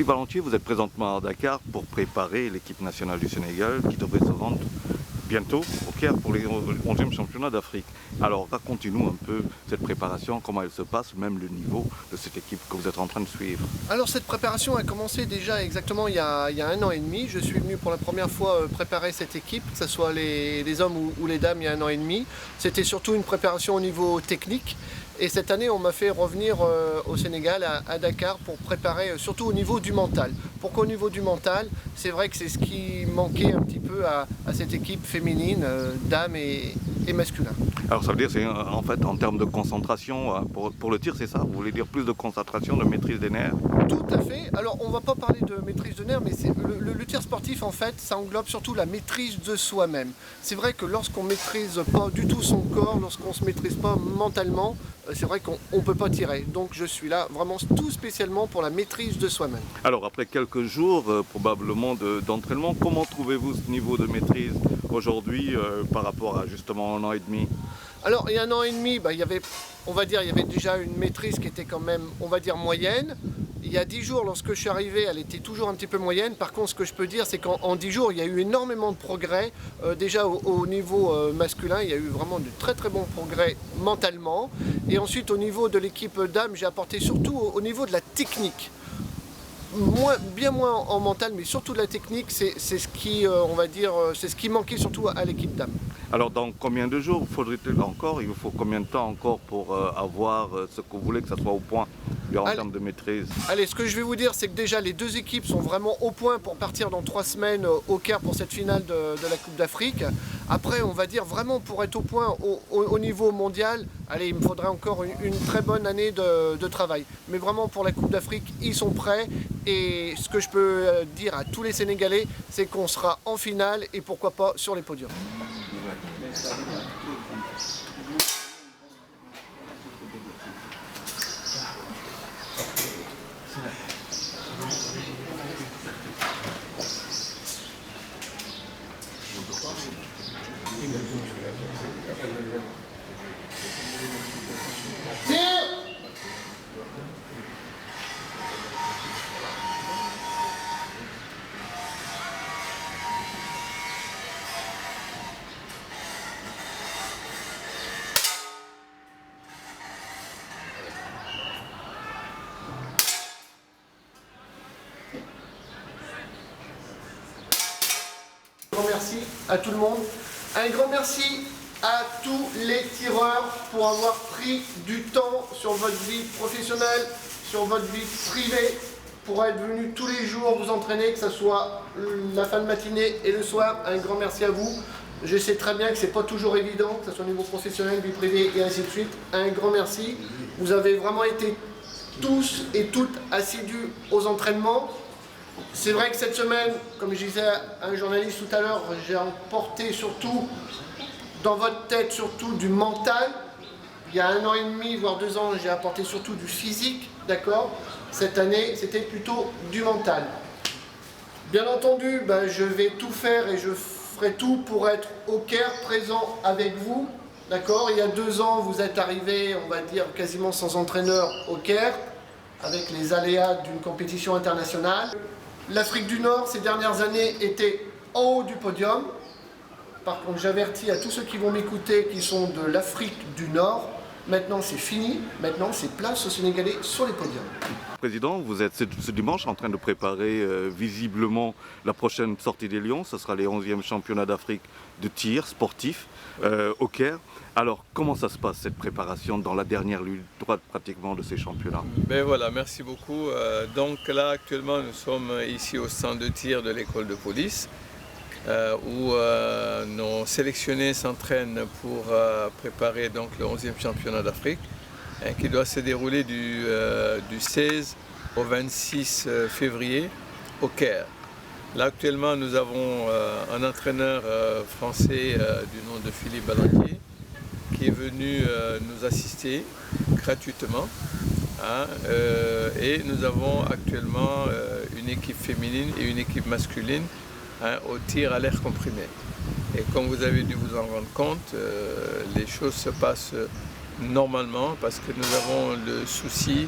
Valentier, vous êtes présentement à Dakar pour préparer l'équipe nationale du Sénégal qui devrait se rendre bientôt au Caire pour les 11e championnats d'Afrique. Alors racontez-nous un peu cette préparation, comment elle se passe, même le niveau de cette équipe que vous êtes en train de suivre. Alors cette préparation a commencé déjà exactement il y a 1 an et demi. Je suis venu pour la première fois préparer cette équipe, que ce soit les hommes ou les dames il y a 1 an et demi. C'était surtout une préparation au niveau technique. Et cette année, on m'a fait revenir au Sénégal, à Dakar, pour préparer surtout au niveau du mental. Pourquoi au niveau du mental? C'est vrai que c'est ce qui manquait un petit peu à cette équipe féminine, dames et masculin. Alors ça veut dire, c'est en fait en termes de concentration, pour le tir, c'est ça? Vous voulez dire plus de concentration, de maîtrise des nerfs? Tout à fait. Alors on ne va pas parler de maîtrise de nerfs, mais le tir sportif, en fait, ça englobe surtout la maîtrise de soi-même. C'est vrai que lorsqu'on ne maîtrise pas du tout son corps, lorsqu'on ne se maîtrise pas mentalement, c'est vrai qu'on ne peut pas tirer. Donc je suis là vraiment tout spécialement pour la maîtrise de soi-même. Alors après quelques jours probablement d'entraînement, comment trouvez-vous ce niveau de maîtrise aujourd'hui par rapport à justement 1 an et demi? Alors il y a 1 an et demi, il y avait déjà une maîtrise qui était quand même, on va dire, moyenne. Il y a 10 jours, lorsque je suis arrivé, elle était toujours un petit peu moyenne. Par contre, ce que je peux dire, c'est qu'en 10 jours, il y a eu énormément de progrès. Déjà au niveau masculin, il y a eu vraiment de très très bons progrès mentalement. Et ensuite, au niveau de l'équipe dames, j'ai apporté surtout au niveau de la technique. Bien moins en mental, mais surtout de la technique, c'est ce qui, on va dire, c'est ce qui manquait surtout à l'équipe dames. Alors dans combien de jours faudrait-il encore? Il vous faut combien de temps encore pour avoir ce que vous voulez que ça soit au point en termes de maîtrise? Allez, ce que je vais vous dire, c'est que déjà les deux équipes sont vraiment au point pour partir dans 3 semaines au Caire pour cette finale de la Coupe d'Afrique. Après, on va dire vraiment pour être au point au niveau mondial, allez, il me faudrait encore une très bonne année de travail. Mais vraiment pour la Coupe d'Afrique, ils sont prêts. Et ce que je peux dire à tous les Sénégalais, c'est qu'on sera en finale et pourquoi pas sur les podiums. Un grand merci à tout le monde. Un grand merci à tous les tireurs pour avoir pris du temps sur votre vie professionnelle, sur votre vie privée, pour être venus tous les jours vous entraîner, que ce soit la fin de matinée et le soir. Un grand merci à vous. Je sais très bien que ce n'est pas toujours évident, que ce soit au niveau professionnel, vie privée et ainsi de suite. Un grand merci. Vous avez vraiment été tous et toutes assidus aux entraînements. C'est vrai que cette semaine, comme je disais à un journaliste tout à l'heure, j'ai emporté surtout dans votre tête surtout du mental. Il y a 1 an et demi, voire 2 ans, j'ai apporté surtout du physique, d'accord? Cette année, c'était plutôt du mental. Bien entendu, je vais tout faire et je ferai tout pour être au Caire, présent avec vous, d'accord? Il y a 2 ans, vous êtes arrivé, on va dire, quasiment sans entraîneur au Caire, avec les aléas d'une compétition internationale. L'Afrique du Nord, ces dernières années, était en haut du podium. Par contre, j'avertis à tous ceux qui vont m'écouter qui sont de l'Afrique du Nord, maintenant c'est fini, maintenant c'est place aux Sénégalais sur les podiums. Président, vous êtes ce dimanche en train de préparer visiblement la prochaine sortie des Lions. Ce sera les 11e championnats d'Afrique de tir sportif au Caire. Alors, comment ça se passe cette préparation dans la dernière ligne droite pratiquement de ces championnats? Ben voilà, merci beaucoup. Donc là, actuellement, nous sommes ici au centre de tir de l'école de police où nos sélectionnés s'entraînent pour préparer donc, le 11e championnat d'Afrique qui doit se dérouler du 16 au 26 février au Caire. Là, actuellement, nous avons un entraîneur français du nom de Philippe Valentier qui est venu nous assister gratuitement. Et nous avons actuellement une équipe féminine et une équipe masculine au tir à l'air comprimé. Et comme vous avez dû vous en rendre compte, les choses se passent normalement parce que nous avons le souci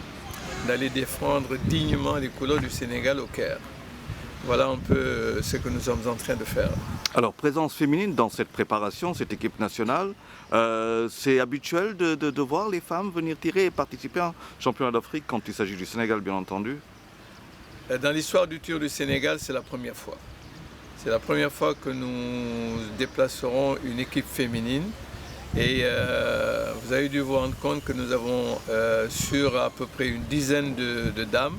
d'aller défendre dignement les couleurs du Sénégal au Caire. Voilà un peu ce que nous sommes en train de faire. Alors, présence féminine dans cette préparation, cette équipe nationale, c'est habituel de voir les femmes venir tirer et participer à un championnat d'Afrique quand il s'agit du Sénégal, bien entendu? Dans l'histoire du tir du Sénégal, c'est la première fois. C'est la première fois que nous déplacerons une équipe féminine. Et vous avez dû vous rendre compte que nous avons sur à peu près une dizaine de dames.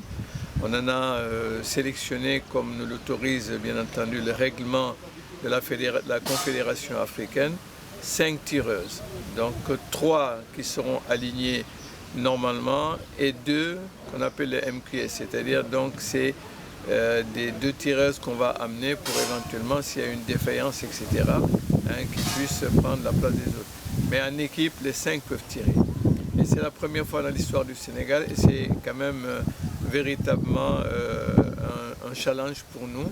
On en a sélectionné, comme nous l'autorise bien entendu le règlement de la Confédération africaine, 5 tireuses. Donc 3 qui seront alignées normalement et 2 qu'on appelle les MQS, c'est-à-dire donc c'est des 2 tireuses qu'on va amener pour éventuellement s'il y a une défaillance, etc., qui puissent prendre la place des autres. Mais en équipe, les 5 peuvent tirer. Et c'est la première fois dans l'histoire du Sénégal et c'est quand même véritablement un challenge pour nous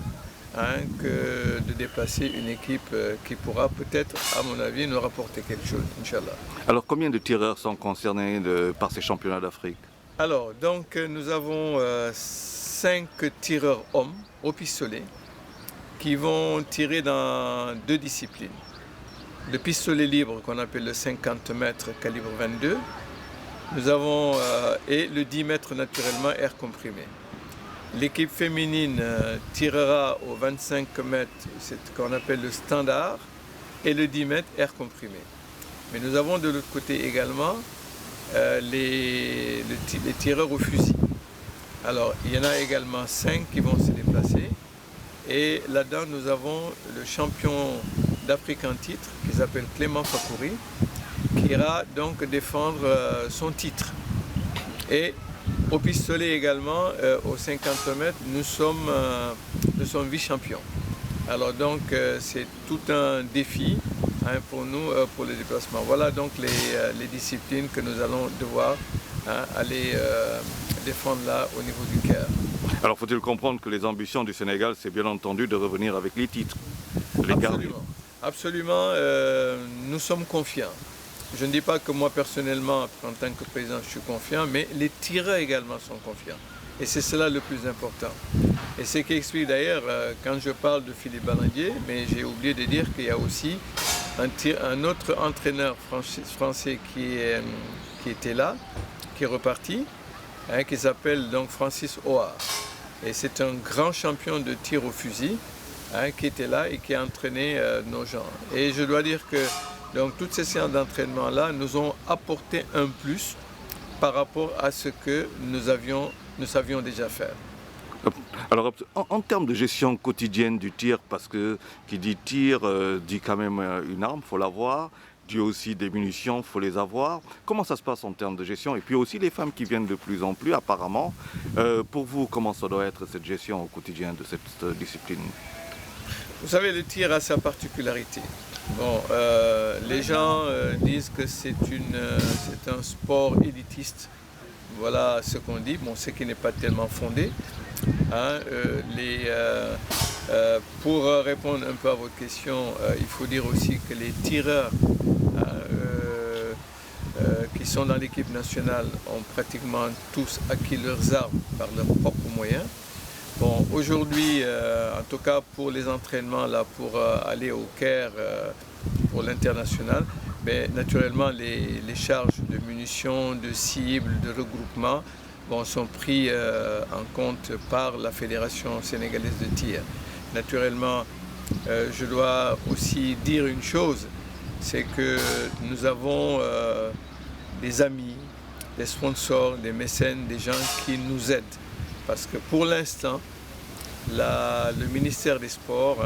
que de déplacer une équipe qui pourra peut-être, à mon avis, nous rapporter quelque chose, Inch'Allah. Alors, combien de tireurs sont concernés par ces championnats d'Afrique? Alors, donc, nous avons 5 tireurs hommes au pistolet qui vont tirer dans 2 disciplines. Le pistolet libre qu'on appelle le 50 mètres calibre 22. Nous avons et le 10 mètres naturellement air comprimé. L'équipe féminine tirera au 25 mètres, c'est ce qu'on appelle le standard, et le 10 mètres air comprimé. Mais nous avons de l'autre côté également les tireurs au fusil. Alors il y en a également 5 qui vont se déplacer. Et là-dedans, nous avons le champion d'Afrique en titre, qui s'appelle Clément Fakouri, qui ira donc défendre son titre. Et au pistolet également, aux 50 mètres, nous sommes vice-champions. Alors donc c'est tout un défi pour nous, pour les déplacements. Voilà donc les disciplines que nous allons devoir aller défendre là au niveau du Caire. Alors faut-il comprendre que les ambitions du Sénégal, c'est bien entendu de revenir avec les titres, les garder? Absolument, nous sommes confiants. Je ne dis pas que moi personnellement, en tant que président, je suis confiant, mais les tireurs également sont confiants. Et c'est cela le plus important. Et c'est ce qui explique d'ailleurs, quand je parle de Philippe Ballandier, mais j'ai oublié de dire qu'il y a aussi un autre entraîneur français qui était là, qui est reparti, qui s'appelle donc Francis Oar. Et c'est un grand champion de tir au fusil qui était là et qui a entraîné nos gens. Et je dois dire que donc, toutes ces séances d'entraînement-là nous ont apporté un plus par rapport à ce que nous savions déjà faire. Alors, en termes de gestion quotidienne du tir, parce que qui dit tir dit quand même une arme, il faut l'avoir, dit aussi des munitions, il faut les avoir. Comment ça se passe en termes de gestion? Et puis aussi les femmes qui viennent de plus en plus apparemment. Pour vous, comment ça doit être cette gestion au quotidien de cette discipline? Vous savez, le tir a sa particularité. Bon, les gens disent que c'est un sport élitiste. Voilà ce qu'on dit, bon, ce qui n'est pas tellement fondé. Pour répondre un peu à votre question, il faut dire aussi que les tireurs qui sont dans l'équipe nationale ont pratiquement tous acquis leurs armes par leurs propres moyens. Bon, aujourd'hui, en tout cas pour les entraînements là, pour aller au Caire pour l'international, mais naturellement les charges de munitions, de cibles, de regroupement sont pris en compte par la Fédération sénégalaise de tir. Naturellement, je dois aussi dire une chose, c'est que nous avons des amis, des sponsors, des mécènes, des gens qui nous aident. Parce que pour l'instant, le ministère des Sports,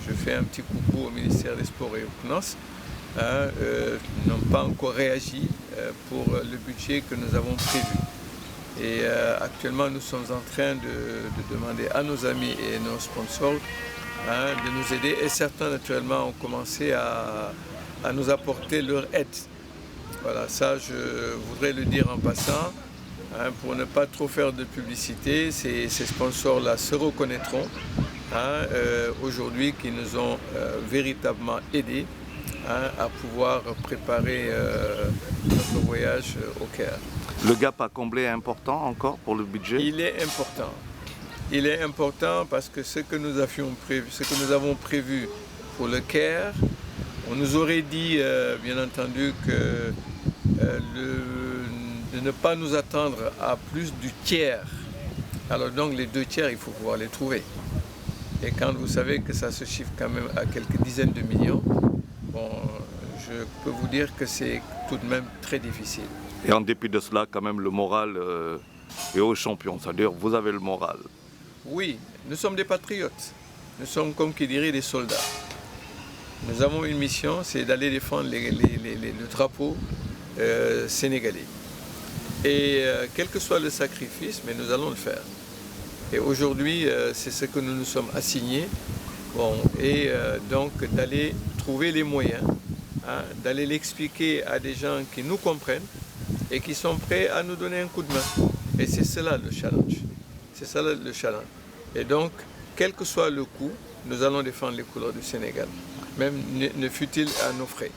je fais un petit coucou au ministère des Sports et au CNOS, n'ont pas encore réagi pour le budget que nous avons prévu. Et actuellement, nous sommes en train de demander à nos amis et nos sponsors de nous aider. Et certains, naturellement, ont commencé à nous apporter leur aide. Voilà, ça, je voudrais le dire en passant. Pour ne pas trop faire de publicité, ces sponsors-là se reconnaîtront aujourd'hui qui nous ont véritablement aidés à pouvoir préparer notre voyage au Caire. Le gap à combler est important encore pour le budget? Il est important. Il est important parce que ce que nous avons prévu pour le Caire, on nous aurait dit, bien entendu, que de ne pas nous attendre à plus du tiers. Alors donc les 2 tiers, il faut pouvoir les trouver. Et quand vous savez que ça se chiffre quand même à quelques dizaines de millions, bon, je peux vous dire que c'est tout de même très difficile. Et en dépit de cela, quand même, le moral est au champion. C'est-à-dire, vous avez le moral. Oui, nous sommes des patriotes. Nous sommes, comme qui dirait, des soldats. Nous avons une mission, c'est d'aller défendre le drapeau sénégalais. Et quel que soit le sacrifice, mais nous allons le faire. Et aujourd'hui, c'est ce que nous nous sommes assignés. Bon, et donc d'aller trouver les moyens, hein, d'aller l'expliquer à des gens qui nous comprennent et qui sont prêts à nous donner un coup de main. Et c'est cela le challenge. C'est ça le challenge. Et donc, quel que soit le coût, nous allons défendre les couleurs du Sénégal, même ne fût-il à nos frais.